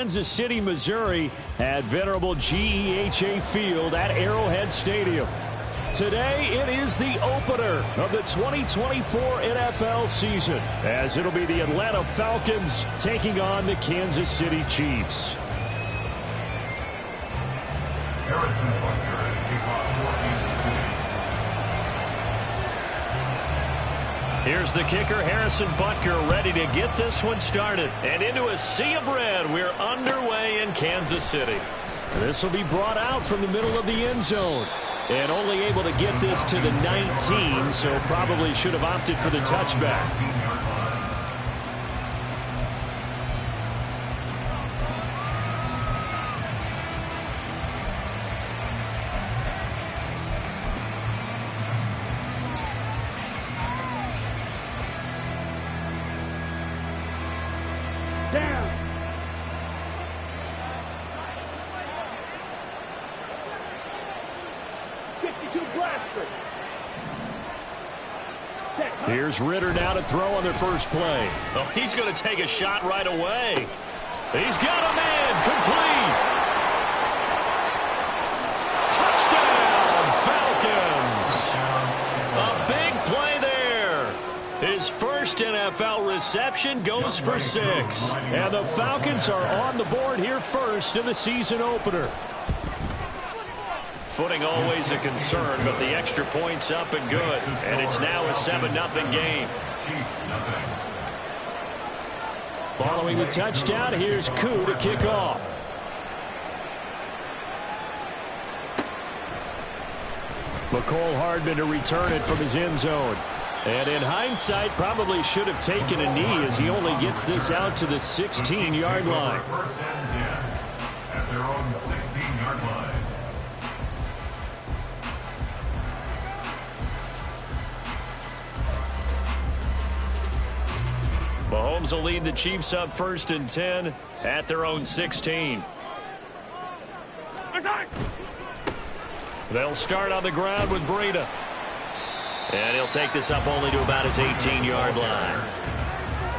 Kansas City, Missouri at venerable GEHA Field at Arrowhead Stadium. Today, it is the opener of the 2024 NFL season, as it'll be the Atlanta Falcons taking on the Kansas City Chiefs. Here's the kicker, Harrison Butker, ready to get this one started. And into a sea of red, we're underway in Kansas City. This will be brought out from the middle of the end zone. And only able to get this to the 19, so probably should have opted for the touchback. Here's Ritter now to throw on their first play. Oh, he's going to take a shot right away. He's got a man complete. Touchdown, Falcons. A big play there. His first NFL reception goes for 6. And the Falcons are on the board here first in the season opener. Footing always a concern, but the extra point's up and good. And it's now a 7-0 game. Following the touchdown, here's Koo to kick off. McCole Hardman to return it from his end zone. And in hindsight, probably should have taken a knee as he only gets this out to the 16-yard line. First and 10 at their own 16-yard line. Mahomes will lead the Chiefs up first and 10 at their own 16. They'll start on the ground with Breida. And he'll take this up only to about his 18-yard line.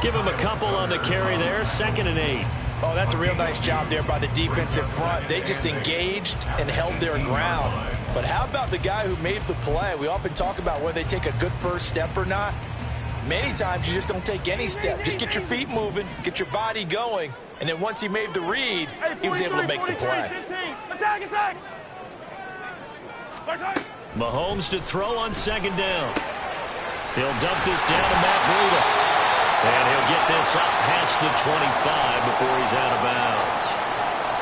Give him a couple on the carry there, 2nd and 8. Oh, that's a real nice job there by the defensive front. They just engaged and held their ground. But how about the guy who made the play? We often talk about whether they take a good first step or not. Many times you just don't take any step. Just get your feet moving, get your body going, and then once he made the read, he was able to make the play. Attack! Mahomes to throw on 2nd down. He'll dump this down to Matt Breida. And he'll get this up past the 25 before he's out of bounds.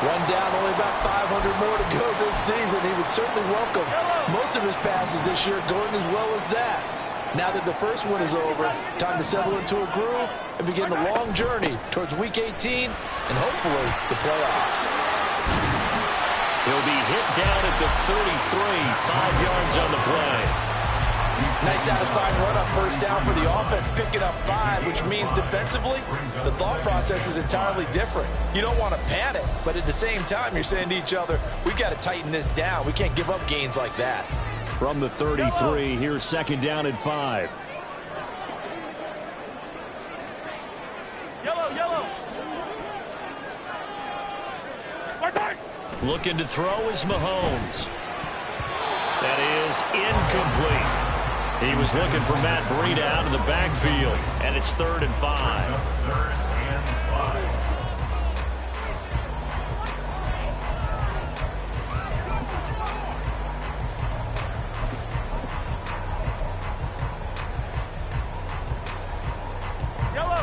One down, only about 500 more to go this season. He would certainly welcome most of his passes this year going as well as that. Now that the first one is over, time to settle into a groove and begin the long journey towards Week 18 and hopefully the playoffs. He'll be hit down at the 33, 5 yards on the play. Nice satisfying run on first down for the offense, picking up 5, which means defensively, the thought process is entirely different. You don't want to panic, but at the same time, you're saying to each other, we got to tighten this down. We can't give up gains like that. From the 33, here's 2nd down and 5. Yellow. Looking to throw is Mahomes. That is incomplete. He was looking for Matt Breida out of the backfield, and it's 3rd and 5. 3rd and 5.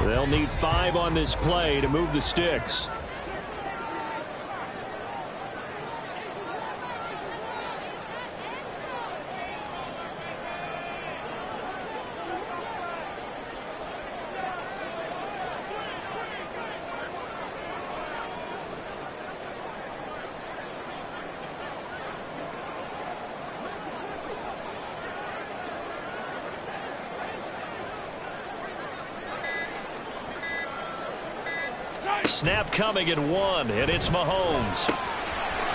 They'll need 5 on this play to move the sticks. Snap coming at 1, and it's Mahomes.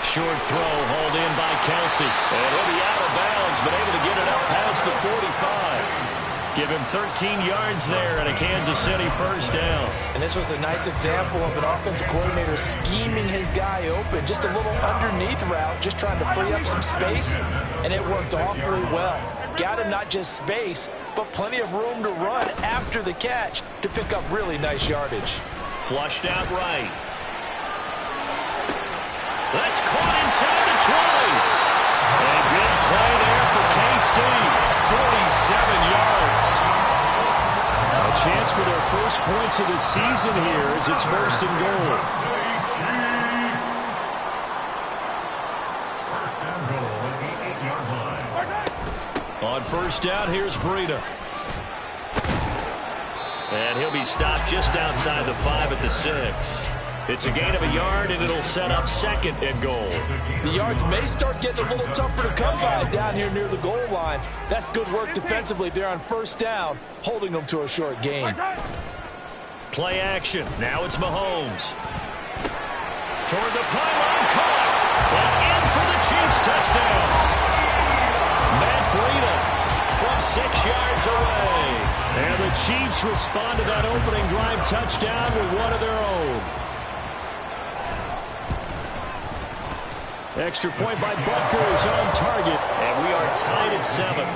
Short throw hauled in by Kelsey. And he'll be out of bounds, but able to get it up past the 45. Give him 13 yards there and a Kansas City first down. And this was a nice example of an offensive coordinator scheming his guy open. Just a little underneath route, just trying to free up some space, and it worked awfully well. Got him not just space, but plenty of room to run after the catch to pick up really nice yardage. Flushed out right. That's caught inside the 20. A big play there for KC. 47 yards. A chance for their first points of the season here as it's first and goal. First and goal at the 8-yard line. On first down, here's Breida. And he'll be stopped just outside the 5 at the 6. It's a gain of a yard, and it'll set up second and goal. The yards may start getting a little tougher to come by down here near the goal line. That's good work defensively there on first down, holding them to a short gain. Play action. Now it's Mahomes. Toward the pylon, caught. And in for the Chiefs touchdown. Matt Breida from 6 yards away. And the Chiefs respond to that opening drive touchdown with one of their own. Extra point by Butker is on target, and we are tied at 7.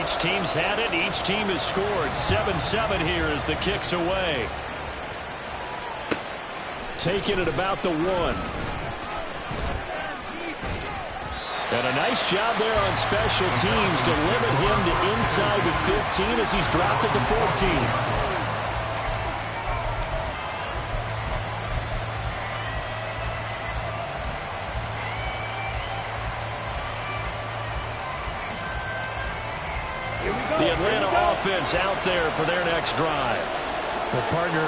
Each team's had it. Each team has scored. 7-7 here as the kick's away. Taking it about the 1. And a nice job there on special teams to limit him to inside the 15 as he's dropped at the 14. The Atlanta offense out there for their next drive. Well, partner,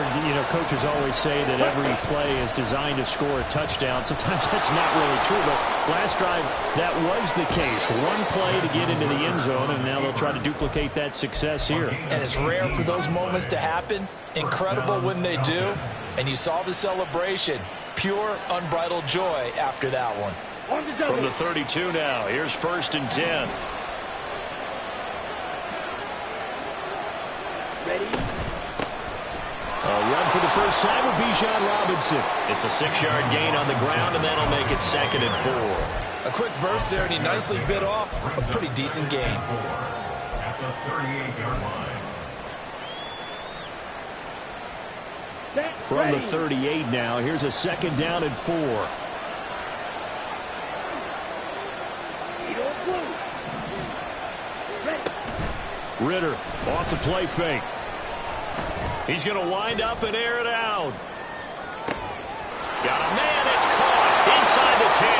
coaches always say that every play is designed to score a touchdown. Sometimes that's not really true, but last drive, that was the case. One play to get into the end zone, and now they'll try to duplicate that success here. And it's rare for those moments to happen. Incredible when they do. And you saw the celebration. Pure, unbridled joy after that one. From the 32 now, here's first and 10. Ready? A run for the first time with Bijan Robinson. It's a 6-yard gain on the ground, and that'll make it second and 4. A quick burst there, and he nicely bit off a pretty decent gain. At the 38-yard line. From the 38 now, here's a second down and 4. Ritter off the play fake. He's going to wind up and air it out. Got a man. It's caught inside the 10.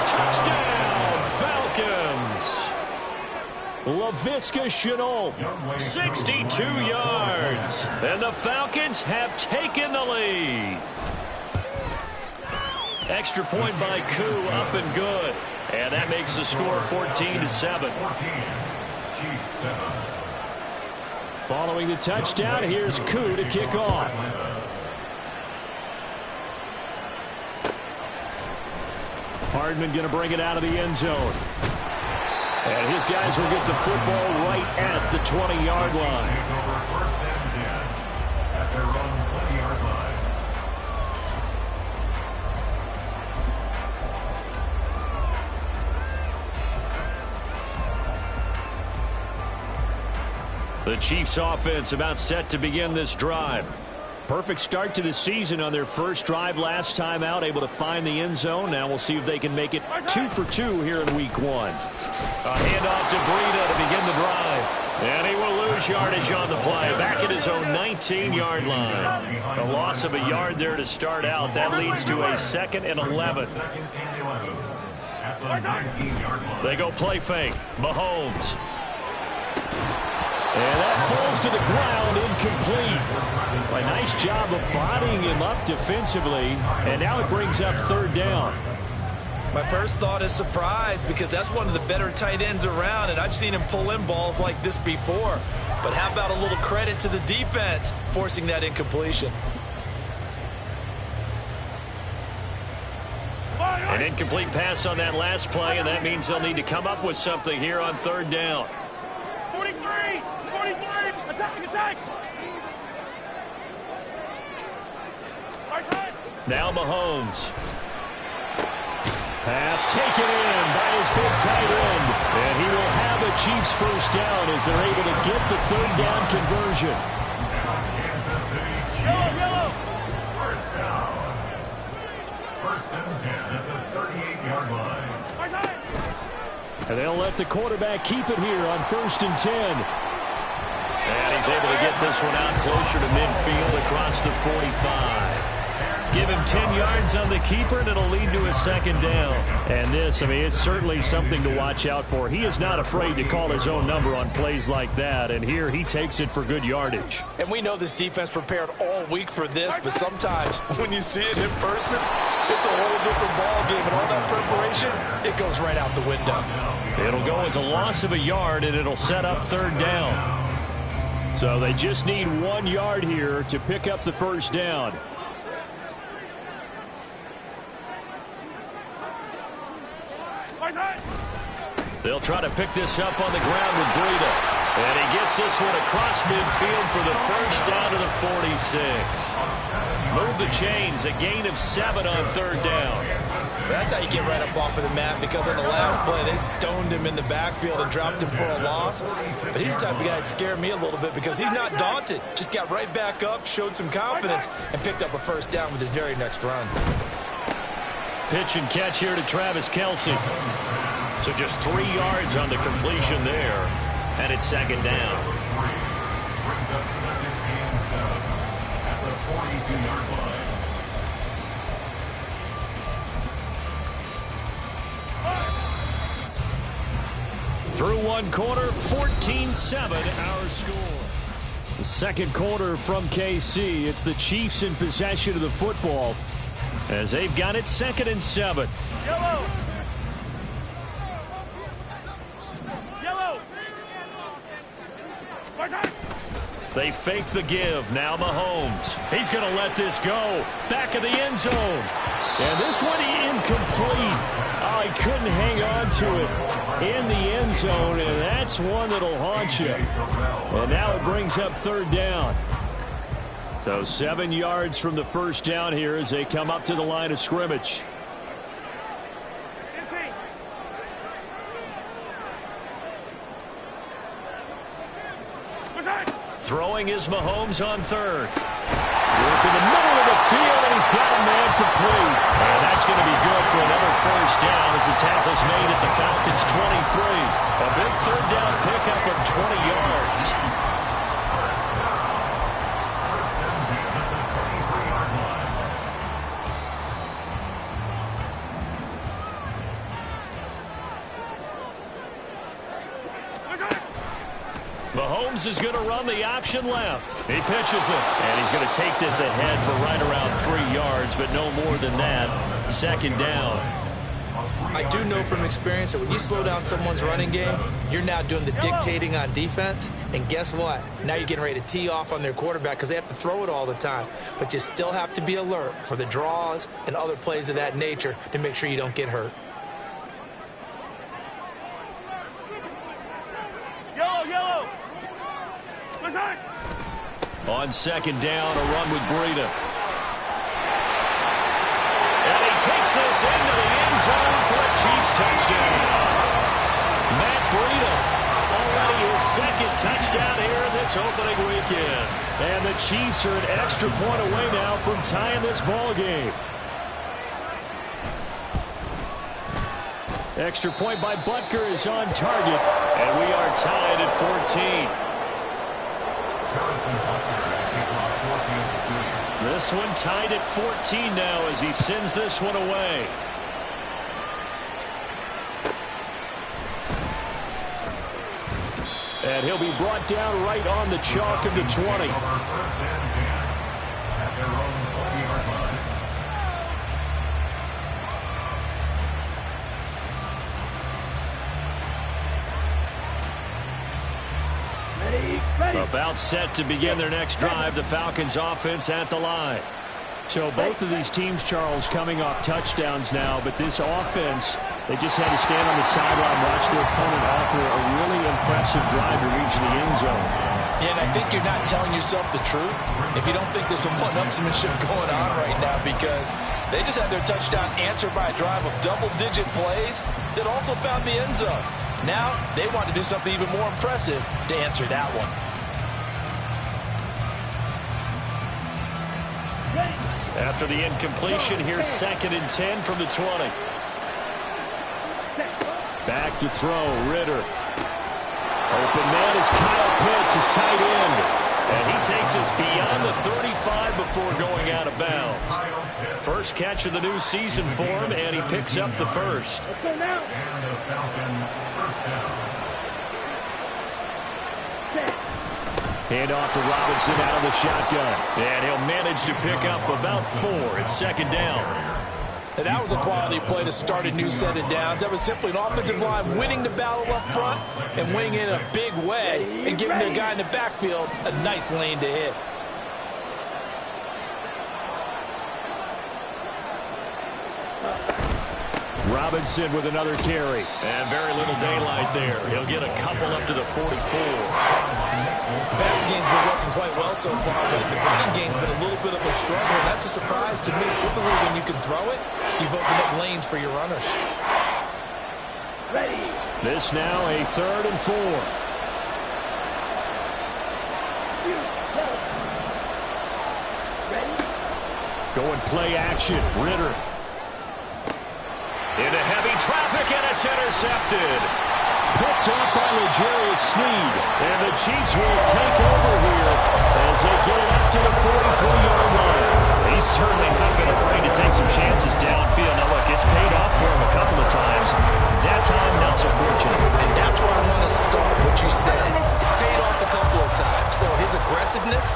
Touchdown, Falcons. Laviska Shenault, 62 yards. And the Falcons have taken the lead. Extra point by Koo, up and good. And that makes the score 14-7. Chiefs 7. Following the touchdown, here's Koo to kick off. Hardman going to bring it out of the end zone. And his guys will get the football right at the 20-yard line. First and 10 at their own 20-yard line. The Chiefs offense about set to begin this drive. Perfect start to the season on their first drive last time out, able to find the end zone. Now we'll see if they can make it 2 for 2 here in week 1. A handoff to Breida to begin the drive. And he will lose yardage on the play, back at his own 19-yard line. A loss of a yard there to start out. That leads to a 2nd and 11. At the 19-yard line. They go play fake. Mahomes. And that falls to the ground, incomplete. A nice job of bodying him up defensively, and now it brings up third down. My first thought is surprise, because that's one of the better tight ends around, and I've seen him pull in balls like this before. But how about a little credit to the defense forcing that incompletion? An incomplete pass on that last play, and that means they'll need to come up with something here on third down. 43, attack. Now Mahomes. Pass taken in by his big tight end. And he will have a Chiefs first down as they're able to get the third down conversion. Yellow. First down. First and 10 at the 38-yard line. And they'll let the quarterback keep it here on first and 10. And he's able to get this one out closer to midfield across the 45. Give him 10 yards on the keeper, and it'll lead to a second down. And this, I mean, it's certainly something to watch out for. He is not afraid to call his own number on plays like that, and here he takes it for good yardage. And we know this defense prepared all week for this, but sometimes when you see it in person, it's a whole different ball game, and all that preparation, it goes right out the window. It'll go as a loss of a yard, and it'll set up third down. So they just need 1 yard here to pick up the first down. They'll try to pick this up on the ground with Breida. And he gets this one across midfield for the first down to the 46. Move the chains, a gain of 7 on third down. That's how you get right up off of the mat, because on the last play, they stoned him in the backfield and dropped him for a loss. But he's the type of guy that scared me a little bit, because he's not daunted. Just got right back up, showed some confidence, and picked up a first down with his very next run. Pitch and catch here to Travis Kelce. So just 3 yards on the completion there. And it's second down. Brings up second and 7 at the 42-yard line. Through one quarter, 14-7 our score. The second quarter from KC. It's the Chiefs in possession of the football as they've got it 2nd and 7. Yellow. They fake the give. Now Mahomes. He's going to let this go. Back of the end zone. And this one incomplete. Oh, he couldn't hang on to it in the end zone, and that's one that'll haunt you. And now it brings up third down. So 7 yards from the first down here as they come up to the line of scrimmage. Throwing is Mahomes on third. Work in the middle of the field, and he's got a man complete. And that's going to be good for another first down as the tackle's made at the Falcons' 23. A big third down pickup of 20 yards. Mahomes is going to run the option left. He pitches it, and he's going to take this ahead for right around 3 yards, but no more than that. Second down. I do know from experience that when you slow down someone's running game, you're now doing the dictating on defense, and guess what? Now you're getting ready to tee off on their quarterback because they have to throw it all the time. But you still have to be alert for the draws and other plays of that nature to make sure you don't get hurt. Yellow. On second down, a run with Breida. And he takes this into the end zone for a Chiefs touchdown. Matt Breida, already his second touchdown here in this opening weekend. And the Chiefs are an extra point away now from tying this ball game. Extra point by Butker is on target, and we are tied at 14. This one tied at 14 now as he sends this one away. And he'll be brought down right on the chalk of the 20. About set to begin their next drive. The Falcons offense at the line. So both of these teams, Charles, coming off touchdowns now, but this offense, they just had to stand on the sideline, watch their opponent offer a really impressive drive to reach the end zone. Yeah, and I think you're not telling yourself the truth if you don't think there's some one-upsmanship going on right now, because they just had their touchdown answered by a drive of double-digit plays that also found the end zone. Now they want to do something even more impressive to answer that one. After the incompletion, here's 2nd and 10 from the 20. Back to throw, Ritter. Open man is Kyle Pitts, his tight end. And he takes us beyond the 35 before going out of bounds. First catch of the new season for him, and he picks up the first. And the Falcons first down. Hand off to Robinson out of the shotgun. And he'll manage to pick up about 4. It's 2nd down. And that was a quality play to start a new set of downs. That was simply an offensive line winning the battle up front and winning it in a big way and giving their guy in the backfield a nice lane to hit. Robinson with another carry. And very little daylight there. He'll get a couple up to the 44. The passing game's been working quite well so far, but the running game's been a little bit of a struggle. That's a surprise to me. Typically, when you can throw it, you've opened up lanes for your runners. This now a 3rd and 4. Going play action. Ritter. Into heavy traffic, and it's intercepted. Picked up by L'Jarius Sneed. And the Chiefs will take over here as they get it up to the 44-yard line. He's certainly not been afraid to take some chances downfield. Now, look, it's paid off for him a couple of times. That time, not so fortunate. And that's where I want to start, what you said. It's paid off a couple of times. So his aggressiveness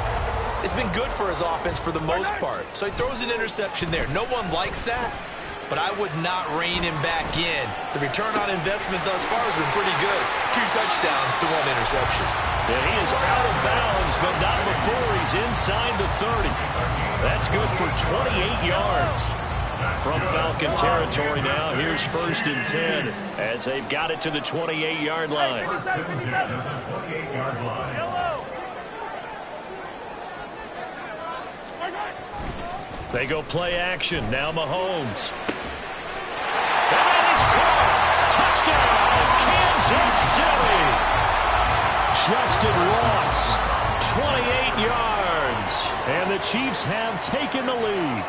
has been good for his offense for the most part. So he throws an interception there. No one likes that, but I would not rein him back in. The return on investment thus far has been pretty good. 2 touchdowns to 1 interception. And he is out of bounds, but not before he's inside the 30. That's good for 28 yards. From Falcon territory now, here's 1st and 10 as they've got it to the 28-yard line. 1st and 10 at the 28-yard line. They go play action. Now Mahomes. And he's caught. Touchdown, Kansas City. Justin Ross. 28 yards. And the Chiefs have taken the lead.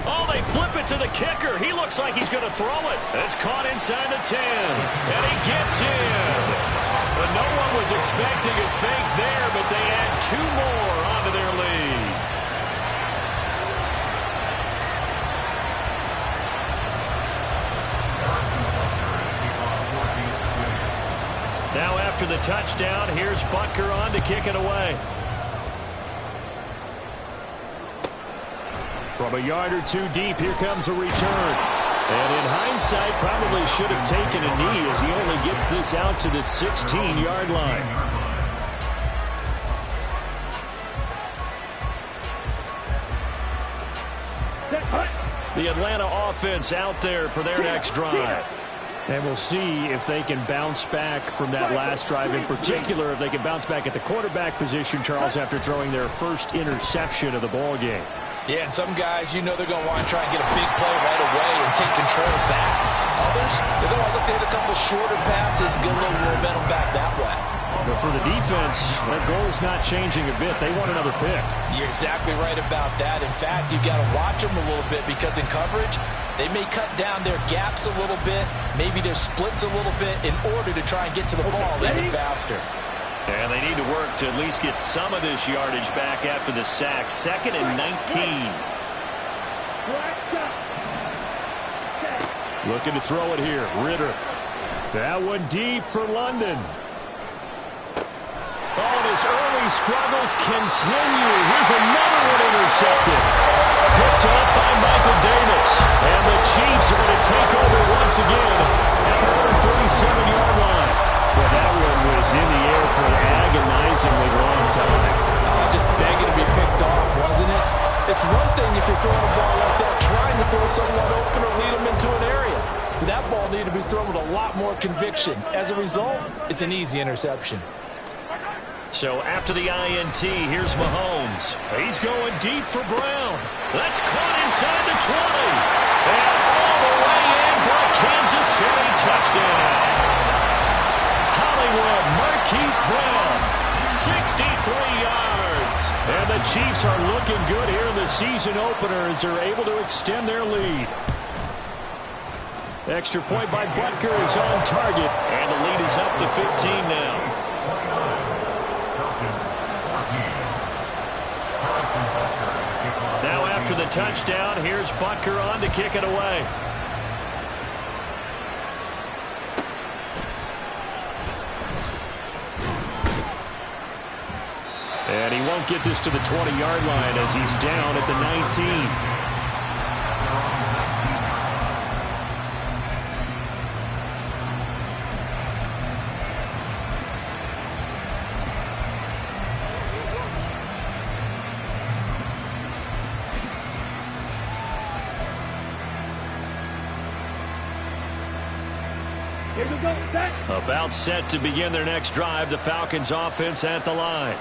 Oh, they flip it to the kicker. He looks like he's going to throw it. It's caught inside the 10. And he gets in. But no one was expecting a fake there, but they add 2 more onto their lead. Now after the touchdown, here's Butker on to kick it away. From a yard or 2 deep, here comes a return. And in hindsight, probably should have taken a knee as he only gets this out to the 16-yard line. The Atlanta offense out there for their next drive. And we'll see if they can bounce back from that last drive. In particular, if they can bounce back at the quarterback position, Charles, after throwing their first interception of the ball game. Yeah, and some guys, you know they're going to want to try and get a big play right away and take control back. Others, they're going to look to hit a couple shorter passes and get a little momentum back that way. But for the defense, their goal's not changing a bit. They want another pick. You're exactly right about that. In fact, you've got to watch them a little bit because in coverage, they may cut down their gaps a little bit, maybe their splits a little bit in order to try and get to the ball even faster. And they need to work to at least get some of this yardage back after the sack. 2nd and 19. Looking to throw it here. Ritter. That one deep for London. Oh, and his early struggles continue. Here's another one intercepted. Picked up by Michael Davis. And the Chiefs are going to take over once again at the 37-yard line. Well, that one was in the air But that ball needed to be thrown with a lot more conviction. As a result, it's an easy interception. So after the INT, here's Mahomes. He's going deep for Brown. That's caught inside the 20. And all the way in for a Kansas City touchdown. Hollywood Marquise Brown, 63 yards. And the Chiefs are looking good here in the season opener as they're able to extend their lead. Extra point by Butker is on target. And the lead is up to 15 now. Now after the touchdown, here's Butker on to kick it away. And he won't get this to the 20-yard line as he's down at the 19. About set to begin their next drive, the Falcons offense at the line.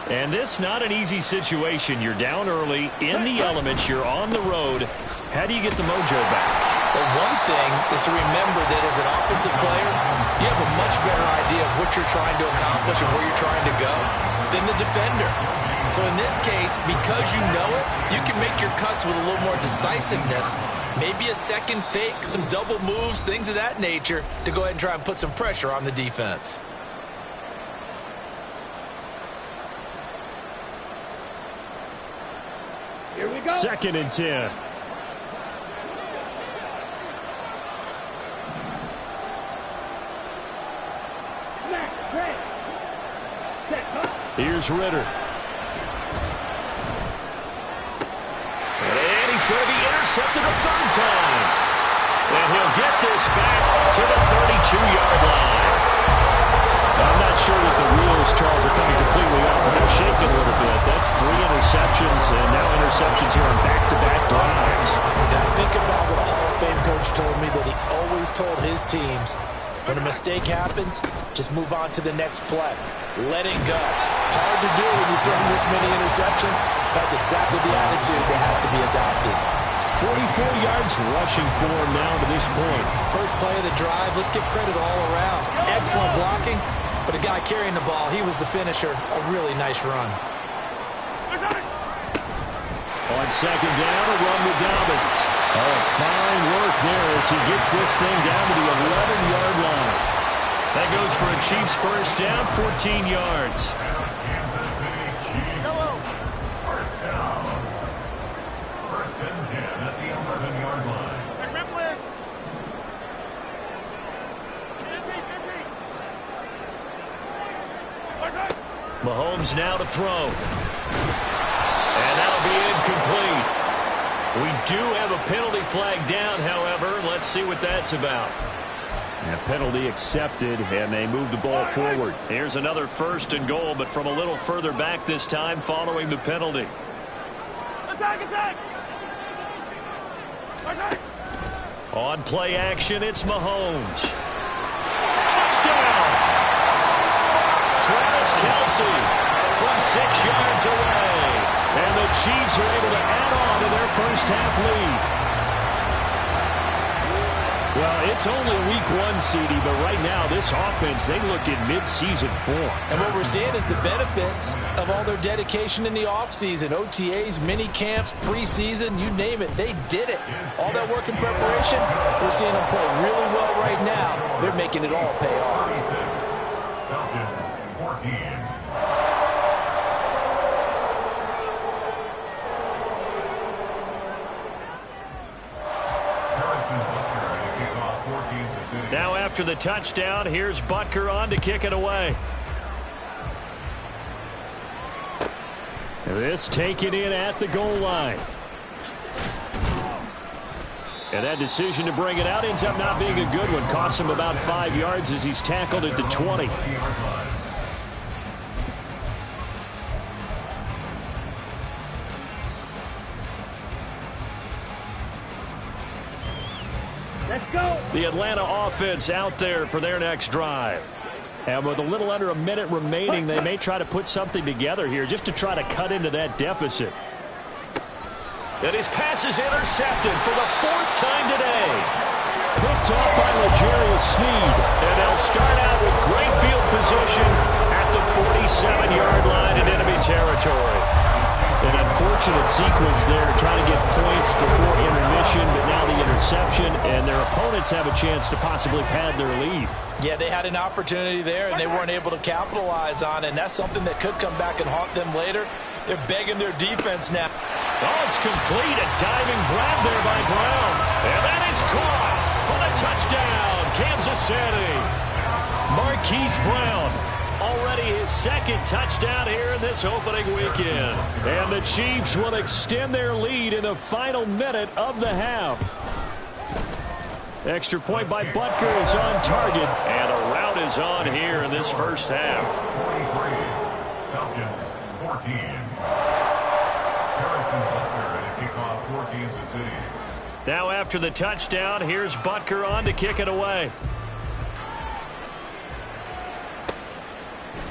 And this not an easy situation. You're down early, in the elements, you're on the road. How do you get the mojo back? Well, one thing is to remember that as an offensive player, you have a much better idea of what you're trying to accomplish and where you're trying to go than the defender. So in this case, because you know it, you can make your cuts with a little more decisiveness. Maybe a second fake, some double moves, things of that nature to go ahead and try and put some pressure on the defense. Here we go. 2nd and 10. Here's Ritter. And he's going to be intercepted a third time. And he'll get this back to the 32-yard line. I'm not sure that the wheels, Charles, are coming completely off, but they're shaking a little bit. That's 3 interceptions, and now interceptions here on back-to-back drives. Now think about what a Hall of Fame coach told me, that he always told his teams, when a mistake happens, just move on to the next play. Let it go. Hard to do when you throw this many interceptions. That's exactly the attitude that has to be adopted. 44 yards rushing for him now to this point. First play of the drive, let's give credit all around. Excellent blocking, but a guy carrying the ball, he was the finisher. A really nice run. On 2nd down, a run with Dobbins. Oh, fine work there as he gets this thing down to the 11-yard line. That goes for a Chiefs first down, 14 yards. Kansas City Chiefs. First down. 1st and 10 at the 11-yard line. Mahomes now to throw. And that'll be incomplete. We do have a penalty flag down, however. Let's see what that's about. And penalty accepted, and they move the ball forward. Here's another 1st and goal, but from a little further back this time following the penalty. Attack, attack! Attack! On play action, it's Mahomes. Touchdown! Travis Kelce from 6 yards away. And the Chiefs are able to add on to their first half lead. Well, it's only week 1, CD, but right now this offense, they look in mid-season form. And what we're seeing is the benefits of all their dedication in the offseason. OTAs, mini camps, preseason, you name it, they did it. All that work in preparation, we're seeing them play really well right now. They're making it all pay off. Falcons 14. Now after the touchdown, here's Butker on to kick it away. This taken in at the goal line. And that decision to bring it out ends up not being a good one. Costs him about 5 yards as he's tackled at the 20. Let's go! The Atlanta offense out there for their next drive. And with a little under a minute remaining, they may try to put something together here just to try to cut into that deficit. And his pass is intercepted for the 4th time today. Picked off by L'Jarius Sneed. And they'll start out with great field position at the 47-yard line in enemy territory. An unfortunate sequence there, trying to get points before intermission, but now the interception, and their opponents have a chance to possibly pad their lead. Yeah, they had an opportunity there, and they weren't able to capitalize on it, and that's something that could come back and haunt them later. They're begging their defense now. Oh, it's complete. A diving grab there by Brown. And that is caught for the touchdown, Kansas City. Marquise Brown, already his 2nd touchdown here in this opening weekend. And the Chiefs will extend their lead in the final minute of the half. Extra point by Butker is on target. And a rout is on here in this first half. 43, Falcons 14. Harrison Butker and a kickoff for Kansas City. Now after the touchdown, here's Butker on to kick it away.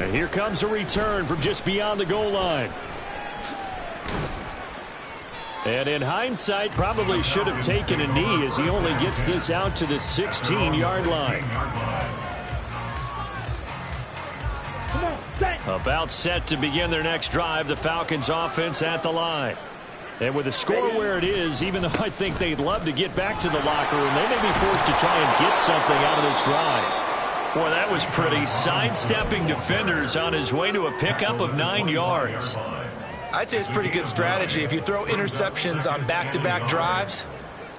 And here comes a return from just beyond the goal line. And in hindsight, probably should have taken a knee as he only gets this out to the 16-yard line. About set to begin their next drive, the Falcons offense at the line. And with the score where it is, even though I think they'd love to get back to the locker room, they may be forced to try and get something out of this drive. Boy, that was pretty. Sidestepping defenders on his way to a pickup of 9 yards. I'd say it's pretty good strategy. If you throw interceptions on back-to-back drives,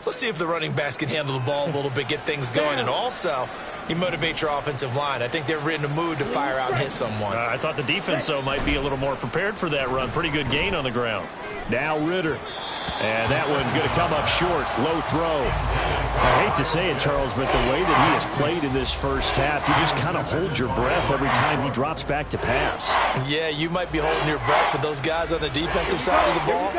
let's see if the running backs can handle the ball a little bit, get things going. And also, you motivate your offensive line. I think they're in a mood to fire out and hit someone. I thought the defense, though, might be a little more prepared for that run. Pretty good gain on the ground. Now Ritter. And that one going to come up short. Low throw. I hate to say it, Charles, but the way that he has played in this first half, you just kind of hold your breath every time he drops back to pass. Yeah, you might be holding your breath, but those guys on the defensive side of the ball,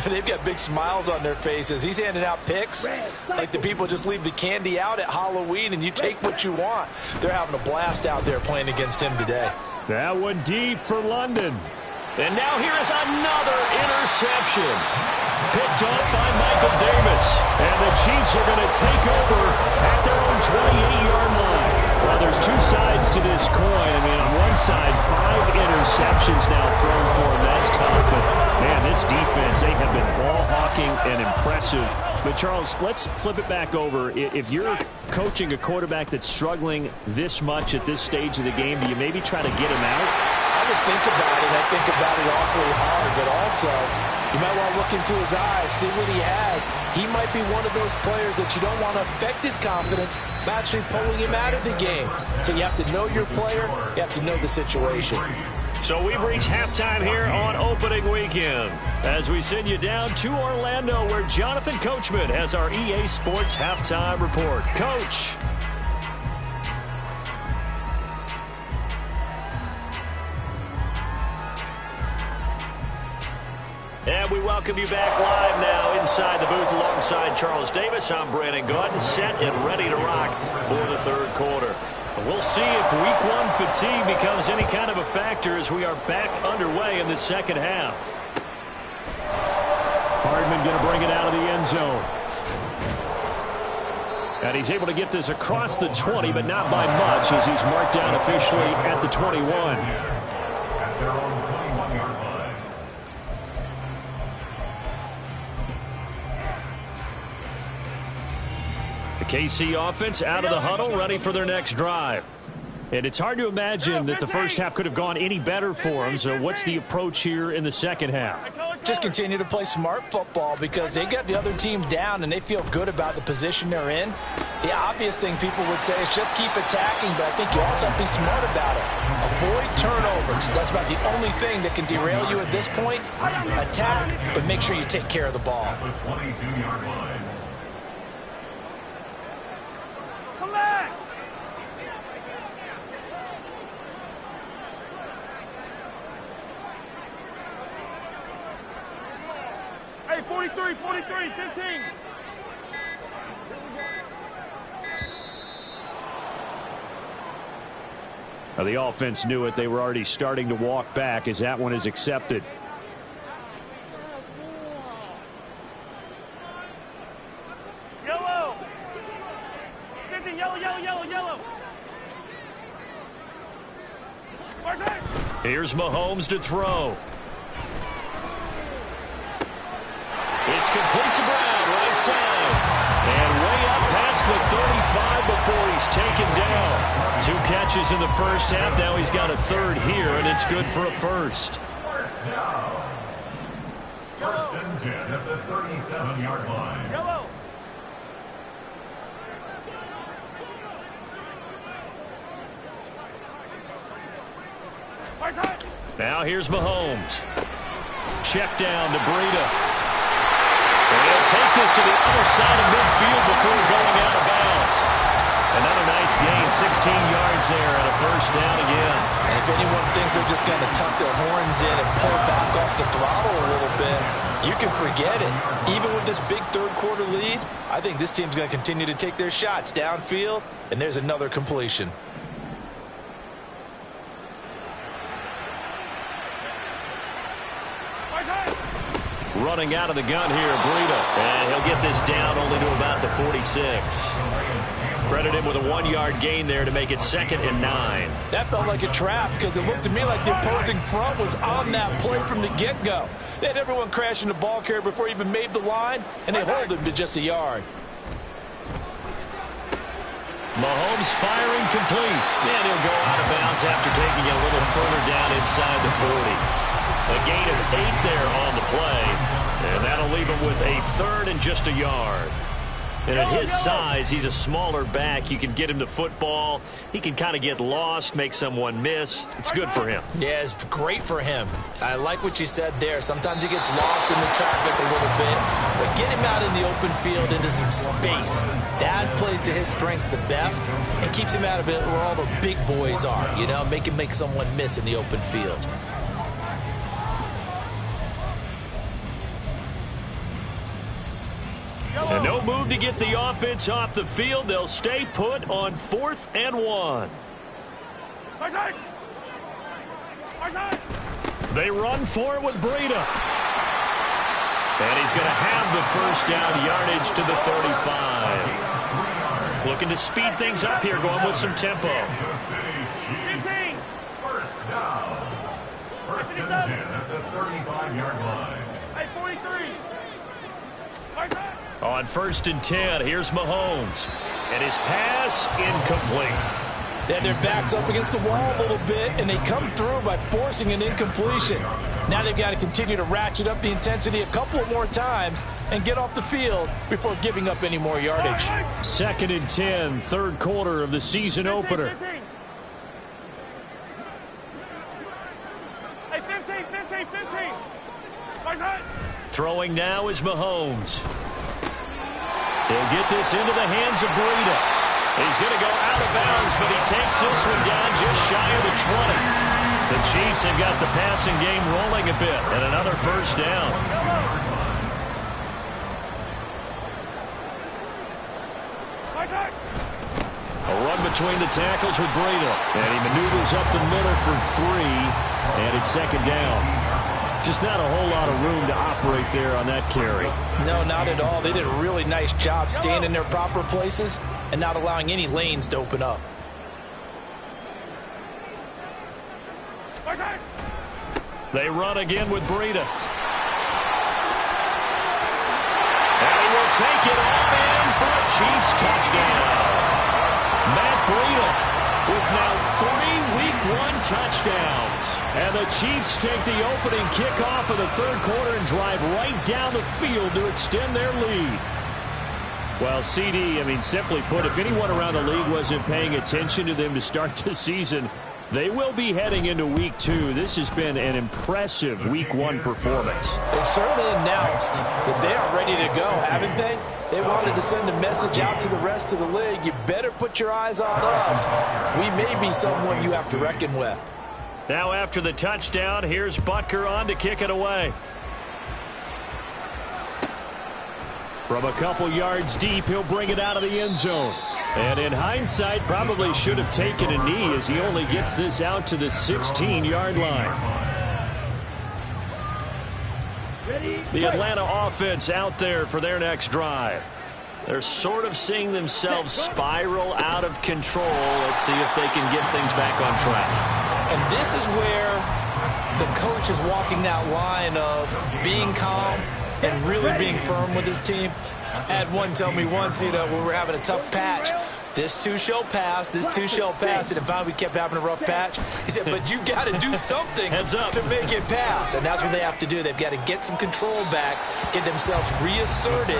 they've got big smiles on their faces. He's handing out picks like the people just leave the candy out at Halloween and you take what you want. They're having a blast out there playing against him today. That one deep for London. And now here is another interception. Picked off by Michael Davis. And the Chiefs are going to take over at their own 28-yard line. Well, there's two sides to this coin. I mean, on one side, 5 interceptions now thrown for him. That's tough. But, man, this defense, they have been ball hawking and impressive. But, Charles, let's flip it back over. If you're coaching a quarterback that's struggling this much at this stage of the game, do you maybe try to get him out? I would think about it. I think about it awfully hard, but also you might want to look into his eyes, see what he has. He might be one of those players that you don't want to affect his confidence by actually pulling him out of the game. So you have to know your player. You have to know the situation. So we've reached halftime here on opening weekend as we send you down to Orlando where Jonathan Coachman has our EA Sports halftime report. Coach. And we welcome you back live now inside the booth alongside Charles Davis. I'm Brandon Gaudin, set and ready to rock for the third quarter. We'll see if week 1 fatigue becomes any kind of a factor as we are back underway in the second half. Hardman going to bring it out of the end zone. And he's able to get this across the 20, but not by much as he's marked down officially at the 21. At their own 21-yard line. The KC offense out of the huddle, ready for their next drive. And it's hard to imagine that the first half could have gone any better for them. So what's the approach here in the second half? Just continue to play smart football because they got the other team down and they feel good about the position they're in. The obvious thing people would say is just keep attacking, but I think you also have to be smart about it. Avoid turnovers. That's about the only thing that can derail you at this point. Attack, but make sure you take care of the ball. The 22-yard line. Come back! Hey, 43, 15. Now, the offense knew it. They were already starting to walk back as that one is accepted. Yellow. 50, yellow, yellow, yellow, yellow. Here's Mahomes to throw. It's complete to Brown, right side. And way up past the 35 before he's taken down. 2 catches in the first half. Now he's got a third here, and it's good for a first. First down. First and 10 at the 37-yard line. Yellow. Now here's Mahomes. Check down to Breida. And he'll take this to the other side of midfield before going out of bounds. Another nice gain, 16 yards there, and a first down again. And if anyone thinks they're just going to tuck their horns in and pull back off the throttle a little bit, you can forget it. Even with this big third-quarter lead, I think this team's going to continue to take their shots downfield, and there's another completion. Running out of the gun here, Breida. And he'll get this down only to about the 46. Credit him with a 1-yard gain there to make it 2nd and 9. That felt like a trap because it looked to me like the opposing front was on that play from the get-go. They had everyone crashing the ball carrier before he even made the line, and they hold him to just a yard. Mahomes firing complete. And he'll go out of bounds after taking it a little further down inside the 40. A gain of 8 there on the play. And that'll leave him with a 3rd and just a yard. And at his size, he's a smaller back. You can get him to football. He can kind of get lost, make someone miss. It's good for him. Yeah, it's great for him. I like what you said there. Sometimes he gets lost in the traffic a little bit. But get him out in the open field into some space. That plays to his strengths the best and keeps him out of it where all the big boys are. You know, make him make someone miss in the open field. And no move to get the offense off the field. They'll stay put on 4th and 1. They run for it with Breida. And he's going to have the first down, yardage to the 35. Looking to speed things up here, going with some tempo. 15. First down. First and 10 at the 35-yard line. Hey, 43. On 1st and 10, here's Mahomes. And his pass incomplete. They had their backs up against the wall a little bit, and they come through by forcing an incompletion. Now they've got to continue to ratchet up the intensity a couple of more times and get off the field before giving up any more yardage. 2nd and 10, 3rd quarter of the season opener. 15. Hey, 15, 15, 15. Throwing now is Mahomes. He'll get this into the hands of Breida. He's going to go out of bounds, but he takes this one down just shy of the 20. The Chiefs have got the passing game rolling a bit, and another first down. A run between the tackles with Breida. And he maneuvers up the middle for 3, and it's 2nd down. Just not a whole lot of room to operate there on that carry. No, not at all. They did a really nice job staying in their proper places and not allowing any lanes to open up. They run again with Breida. And he will take it all in for a Chiefs touchdown. Matt Breida with now 3 Week 1 touchdowns. And the Chiefs take the opening kickoff of the 3rd quarter and drive right down the field to extend their lead. Well, CD, I mean, simply put, if anyone around the league wasn't paying attention to them to start the season, they will be heading into Week 2. This has been an impressive Week 1 performance. They've certainly announced that they are ready to go, haven't they? They wanted to send a message out to the rest of the league. You better put your eyes on us. We may be someone you have to reckon with. Now after the touchdown, here's Butker on to kick it away. From a couple yards deep, he'll bring it out of the end zone. And in hindsight, probably should have taken a knee as he only gets this out to the 16-yard line. The Atlanta offense out there for their next drive. They're sort of seeing themselves spiral out of control. Let's see if they can get things back on track. And this is where the coach is walking that line of being calm and really being firm with his team. I had one tell me once, when we were having a tough patch, this too shall pass, this too shall pass. And finally we kept having a rough patch. He said, but you got to do something to make it pass. And that's what they have to do. They've got to get some control back, get themselves reasserted,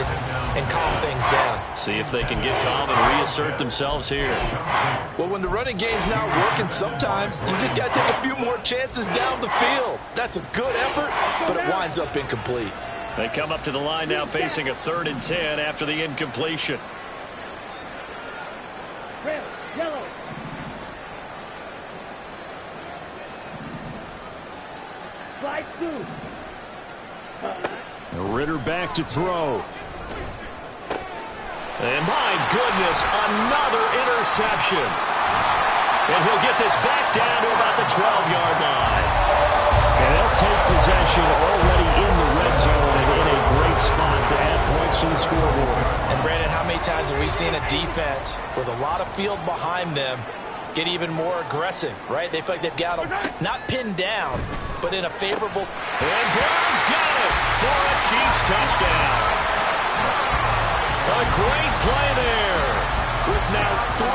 and calm things down. See if they can get calm and reassert themselves here. Well, when the running game's not working, sometimes you just got to take a few more chances down the field. That's a good effort, but it winds up incomplete. They come up to the line now facing a 3rd and 10 after the incompletion. Red, yellow. Slide through. Ritter back to throw. And my goodness, another interception. And he'll get this back down to about the 12-yard line. And they'll take possession already in the red zone and in a great spot to add points to the scoreboard. And Brandon, how many times have we seen a defense with a lot of field behind them get even more aggressive, right? They feel like they've got them not pinned down, but in a favorable. And Brown's got it for a Chiefs touchdown. A great play there with now 3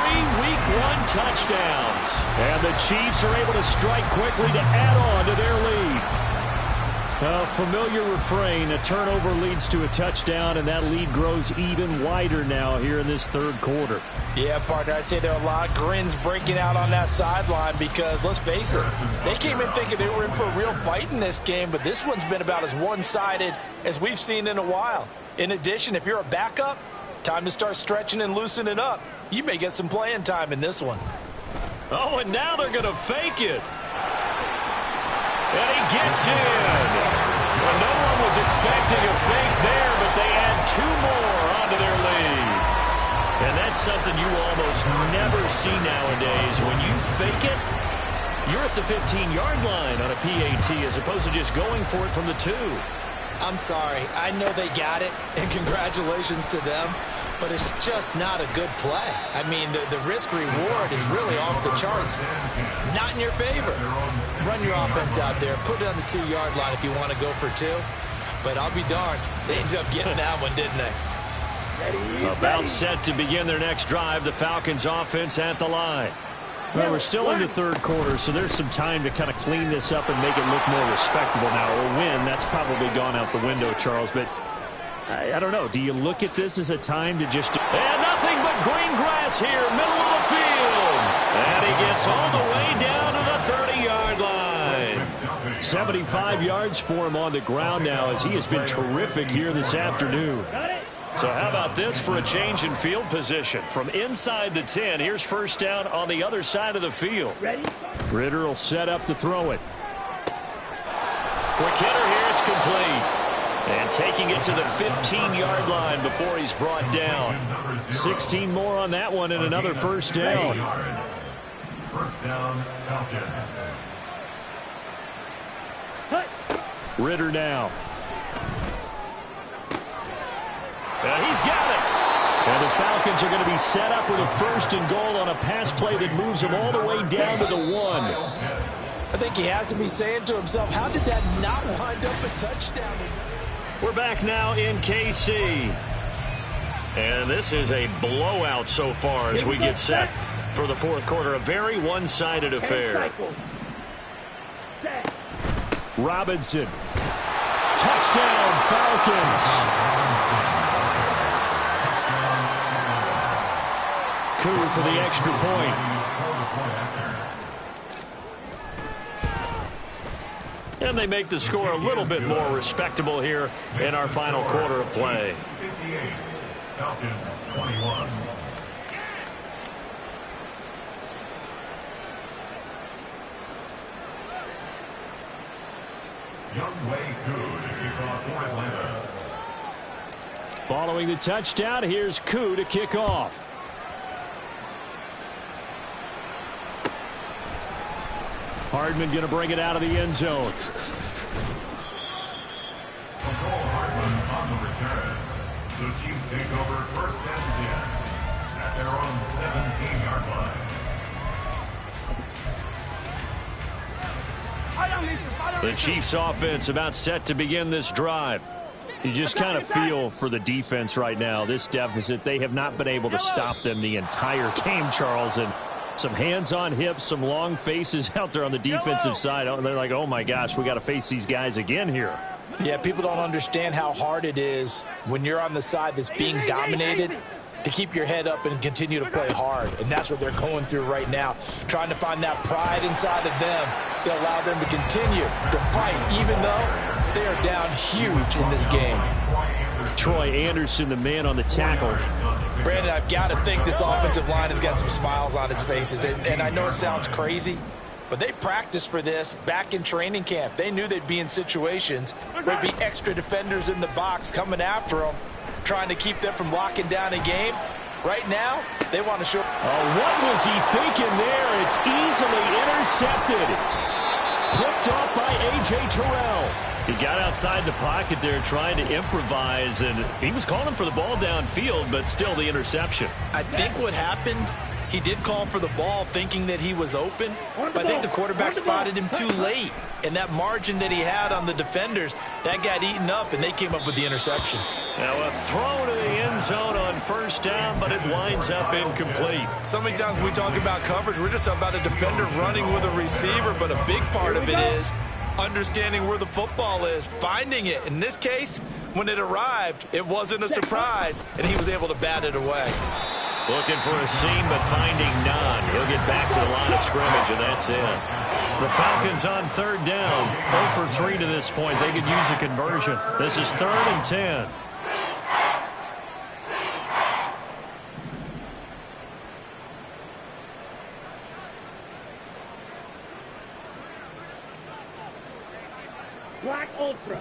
Week 1 touchdowns. And the Chiefs are able to strike quickly to add on to their lead. A familiar refrain, a turnover leads to a touchdown, and that lead grows even wider now here in this 3rd quarter. Yeah, partner, I'd say there are a lot of grins breaking out on that sideline because, let's face it, they came in thinking they were in for a real fight in this game, but this one's been about as one-sided as we've seen in a while. In addition, if you're a backup, time to start stretching and loosening up. You may get some playing time in this one. Oh, and now they're going to fake it. And he gets in. Well, no one was expecting a fake there, but they add 2 more onto their lead. And that's something you almost never see nowadays. When you fake it, you're at the 15-yard line on a PAT as opposed to just going for it from the 2. I'm sorry. I know they got it, and congratulations to them, but it's just not a good play. I mean, the risk-reward is really off the charts. Not in your favor. Run your offense out there. Put it on the 2-yard line if you want to go for 2. But I'll be darned. They ended up getting that one, didn't they? About set to begin their next drive. The Falcons offense at the line. Well, we're still in the 3rd quarter, so there's some time to kind of clean this up and make it look more respectable now. A win, that's probably gone out the window, Charles, but I don't know. Do you look at this as a time to just... And nothing but green grass here, middle of the field. And he gets all the way down to the 30-yard line. 75 yards for him on the ground now as he has been terrific here this afternoon. So how about this for a change in field position? From inside the 10, here's first down on the other side of the field. Ritter will set up to throw it. Quick hitter here, it's complete. And taking it to the 15-yard line before he's brought down. 16 more on that one and another first down. First down, Falcons. Ritter now. And he's got it. And the Falcons are going to be set up with a 1st and goal on a pass play that moves them all the way down to the 1. I think he has to be saying to himself, how did that not wind up a touchdown? We're back now in KC. And this is a blowout so far as we get set for the 4th quarter. A very one-sided affair. Robinson. Touchdown, Falcons. Coup for the extra point. And they make the score a little bit more respectable here in our final quarter of play. 58, Falcons 21. Young Wei Koo to kick off for Atlanta. Following the touchdown, here's Koo to kick off. Hardman going to bring it out of the end zone. Hardman on the return. The Chiefs take over 1st and 10 at their own 17-yard line. The Chiefs offense about set to begin this drive. You just kind of feel for the defense right now, this deficit. They have not been able to stop them the entire game, Charles. And some hands on hips, some long faces out there on the defensive side. They're like, oh, my gosh, we got to face these guys again here. Yeah, people don't understand how hard it is when you're on the side that's being dominated to keep your head up and continue to play hard. And that's what they're going through right now, trying to find that pride inside of them to allow them to continue to fight, even though they are down huge in this game. Troy Anderson, the man on the tackle. Brandon, I've got to think this offensive line has got some smiles on its faces. And I know it sounds crazy, but they practiced for this back in training camp. They knew they'd be in situations where there'd be extra defenders in the box coming after them, trying to keep them from locking down a game. Right now, they want to show. Oh, what was he thinking there? It's easily intercepted. Picked off by A.J. Terrell. He got outside the pocket there trying to improvise, and he was calling for the ball downfield, but still the interception. I think what happened, he did call for the ball thinking that he was open, but I think the quarterback spotted him too late. And that margin that he had on the defenders, that got eaten up, and they came up with the interception. Now a throw to the end zone on 1st down, but it winds up incomplete. So many times when we talk about coverage, we're just about a defender running with a receiver, but a big part of it is understanding where the football is, finding it. In this case, when it arrived, it wasn't a surprise, and he was able to bat it away. Looking for a seam, but finding none. He'll get back to the line of scrimmage, and that's it. The Falcons on 3rd down. 0 for 3 to this point. They could use a conversion. This is 3rd and 10. Black Ultra.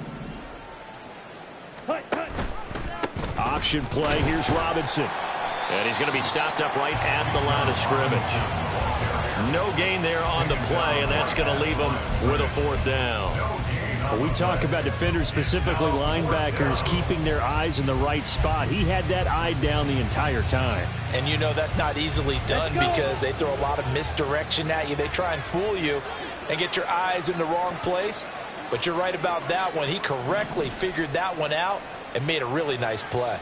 Cut. Option play. Here's Robinson. And he's going to be stopped up right at the line of scrimmage. No gain there on the play, and that's going to leave him with a 4th down. When we talk about defenders, specifically linebackers, keeping their eyes in the right spot. He had that eye down the entire time. And you know that's not easily done because they throw a lot of misdirection at you. They try and fool you and get your eyes in the wrong place. But you're right about that one. He correctly figured that one out and made a really nice play.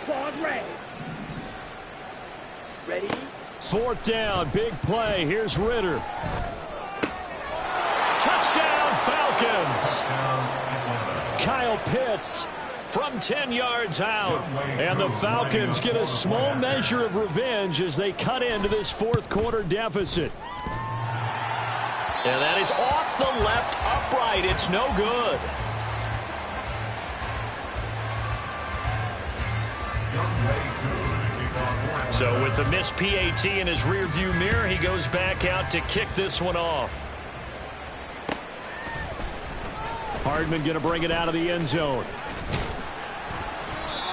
Claude Ray. Ready? 4th down, big play. Here's Ritter. Touchdown, Falcons! Kyle Pitts From 10 yards out. And the Falcons get a small measure of revenge as they cut into this 4th quarter deficit. And that is off the left upright. It's no good. So with the missed PAT in his rearview mirror, he goes back out to kick this one off. Hardman going to bring it out of the end zone.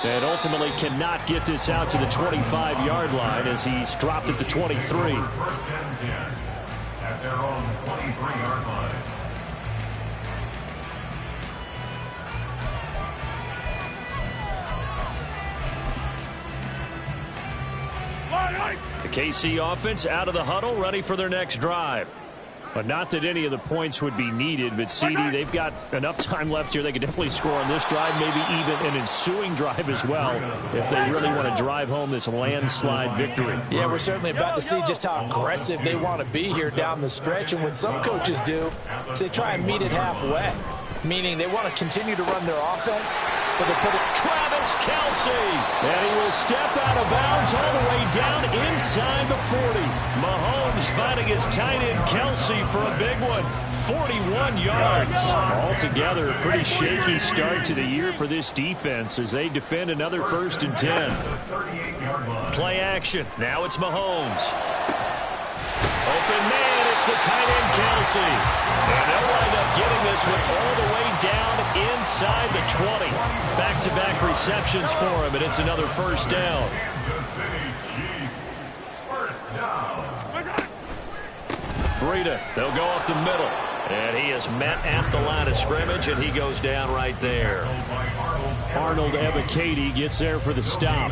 And ultimately cannot get this out to the 25-yard line as he's dropped at the 23. 1st and 10 at their own 23-yard line. The KC offense out of the huddle, ready for their next drive. But not that any of the points would be needed, but CD, they've got enough time left here. They could definitely score on this drive, maybe even an ensuing drive as well, if they really want to drive home this landslide victory. Yeah, we're certainly about to see just how aggressive they want to be here down the stretch. And what some coaches do is they try and meet it halfway, meaning they want to continue to run their offense, but they put it. Travis Kelce. And he will step out of bounds all the way down inside the 40. Mahomes finding his tight end Kelce for a big one. 41 yards. Altogether, a pretty shaky start to the year for this defense as they defend another 1st and 10. Play action. Now it's Mahomes. Open man, it's the tight end Kelce. And they'll wind up getting this one all the way down inside the 20. Back-to-back receptions for him, and it's another 1st down. Kansas City Chiefs. 1st down. Breida. They'll go up the middle. And he is met at the line of scrimmage, and he goes down right there. Arnold Ebiketie gets there for the stop.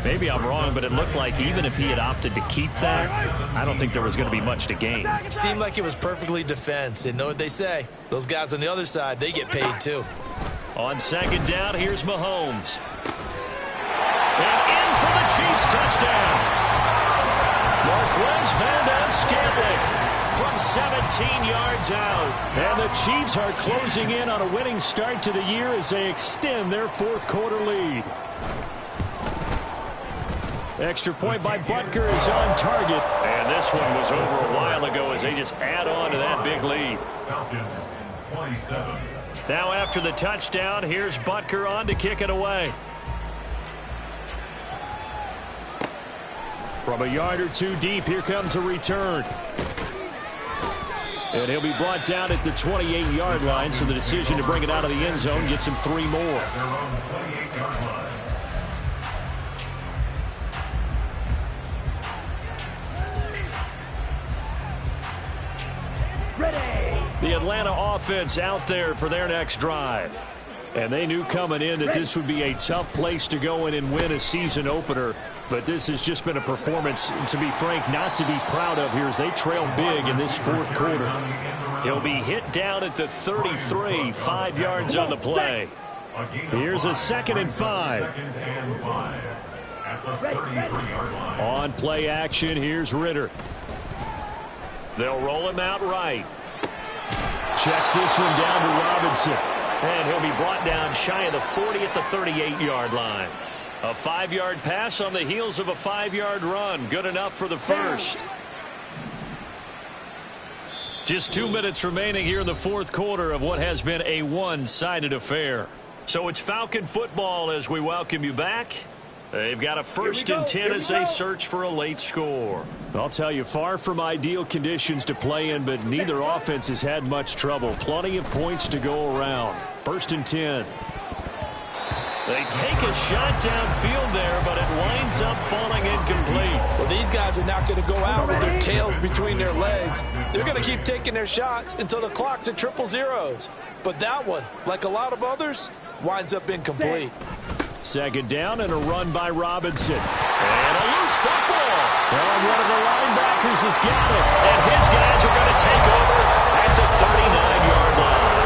Maybe I'm wrong, but it looked like even if he had opted to keep that, I don't think there was going to be much to gain. Seemed like it was perfectly defense. And know what they say? Those guys on the other side, they get paid too. On second down, here's Mahomes. And in for the Chiefs touchdown. Marquez Valdez-Scantling from 17 yards out. And the Chiefs are closing in on a winning start to the year as they extend their fourth quarter lead. Extra point by Butker is on target. And this one was over a while ago as they just add on to that big lead. Falcons 27. Now after the touchdown, here's Butker on to kick it away. From a yard or two deep, here comes a return. And he'll be brought down at the 28-yard line, so the decision to bring it out of the end zone gets him 3 more. Their own 28-yard line. The Atlanta offense out there for their next drive. And they knew coming in that this would be a tough place to go in and win a season opener. But this has just been a performance, to be frank, not to be proud of here as they trail big in this fourth quarter. He'll be hit down at the 33, 5 yards on the play. Here's a 2nd and 5. At the 33-yard line. On play action, here's Ritter. They'll roll him out right. Checks this one down to Robinson. And he'll be brought down shy of the 40 at the 38-yard line. A 5-yard pass on the heels of a 5-yard run. Good enough for the first. Just 2 minutes remaining here in the fourth quarter of what has been a one-sided affair. So it's Falcon football as we welcome you back. They've got a 1st and 10 as they search for a late score. I'll tell you, far from ideal conditions to play in, but neither offense has had much trouble. Plenty of points to go around. 1st and 10. They take a shot downfield there, but it winds up falling incomplete. Well, these guys are not going to go out with their tails between their legs. They're going to keep taking their shots until the clock's at 000. But that one, like a lot of others, winds up incomplete. 2nd down and a run by Robinson. And a loose football. And one of the linebackers has got it. And his guys are going to take over at the 39-yard line.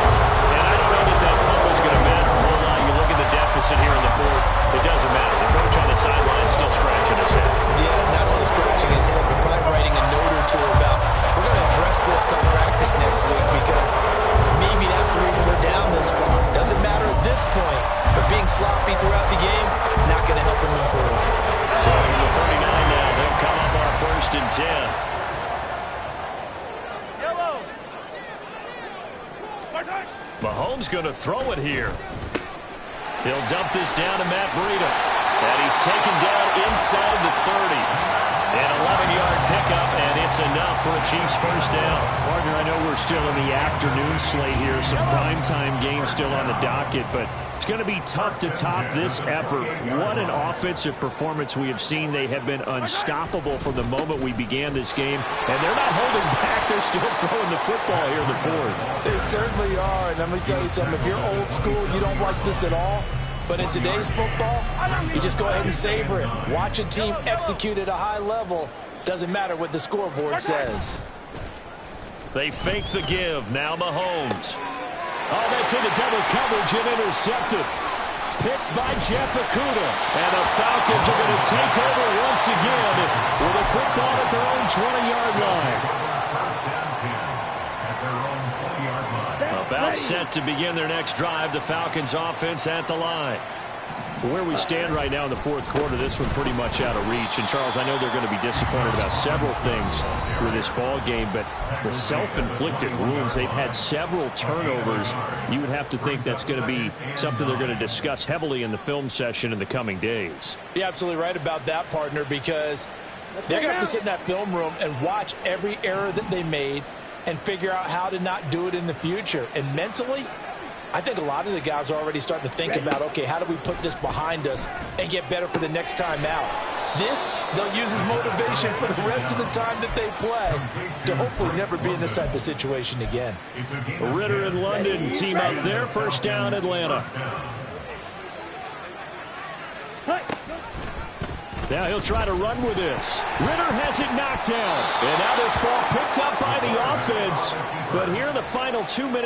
And I don't know that that fumble's going to matter a whole lot. You look at the deficit here in the fourth, it doesn't matter. The coach on the sideline still scratching his head. Yeah, not only scratching his head, but probably writing a note or two about, we're going to address this come practice next week because maybe that's the reason we're down this far. Doesn't matter at this point, but being sloppy throughout the game, not going to help him improve. So from the 39 now, they'll come up on 1st and 10. Yellow. Mahomes going to throw it here. He'll dump this down to Matt Breida. And he's taken down inside the 30. An 11-yard pickup, and it's enough for a Chiefs first down. Partner, I know we're still in the afternoon slate here, some primetime games still on the docket, but it's going to be tough to top this effort. What an offensive performance we have seen. They have been unstoppable from the moment we began this game, and they're not holding back. They're still throwing the football here in the fourth. They certainly are, and let me tell you something. If you're old school, you don't like this at all. But in today's football, you just go ahead and savor it. Watch a team execute at a high level. Doesn't matter what the scoreboard says. They fake the give. Now Mahomes. Oh, that's into double coverage and intercepted. Picked by Jeff Okudah. And the Falcons are going to take over once again with a football at their own 20-yard line. 1st and 10 at their own 20-yard line. About set to begin their next drive. The Falcons offense at the line. Where we stand right now in the fourth quarter, this one pretty much out of reach. And, Charles, I know they're going to be disappointed about several things with this ball game, but the self-inflicted wounds, they've had several turnovers. You would have to think that's going to be something they're going to discuss heavily in the film session in the coming days. You're absolutely right about that, partner, because they're going to have to sit in that film room and watch every error that they made and figure out how to not do it in the future. And mentally, I think a lot of the guys are already starting to think about, okay, how do we put this behind us and get better for the next time out? This, they'll use as motivation for the rest of the time that they play to hopefully never be in this type of situation again. Ritter and London team up there. First down, Atlanta. Now he'll try to run with this. Ritter has it knocked down. And now this ball picked up by the offense. But here in the final 2 minutes.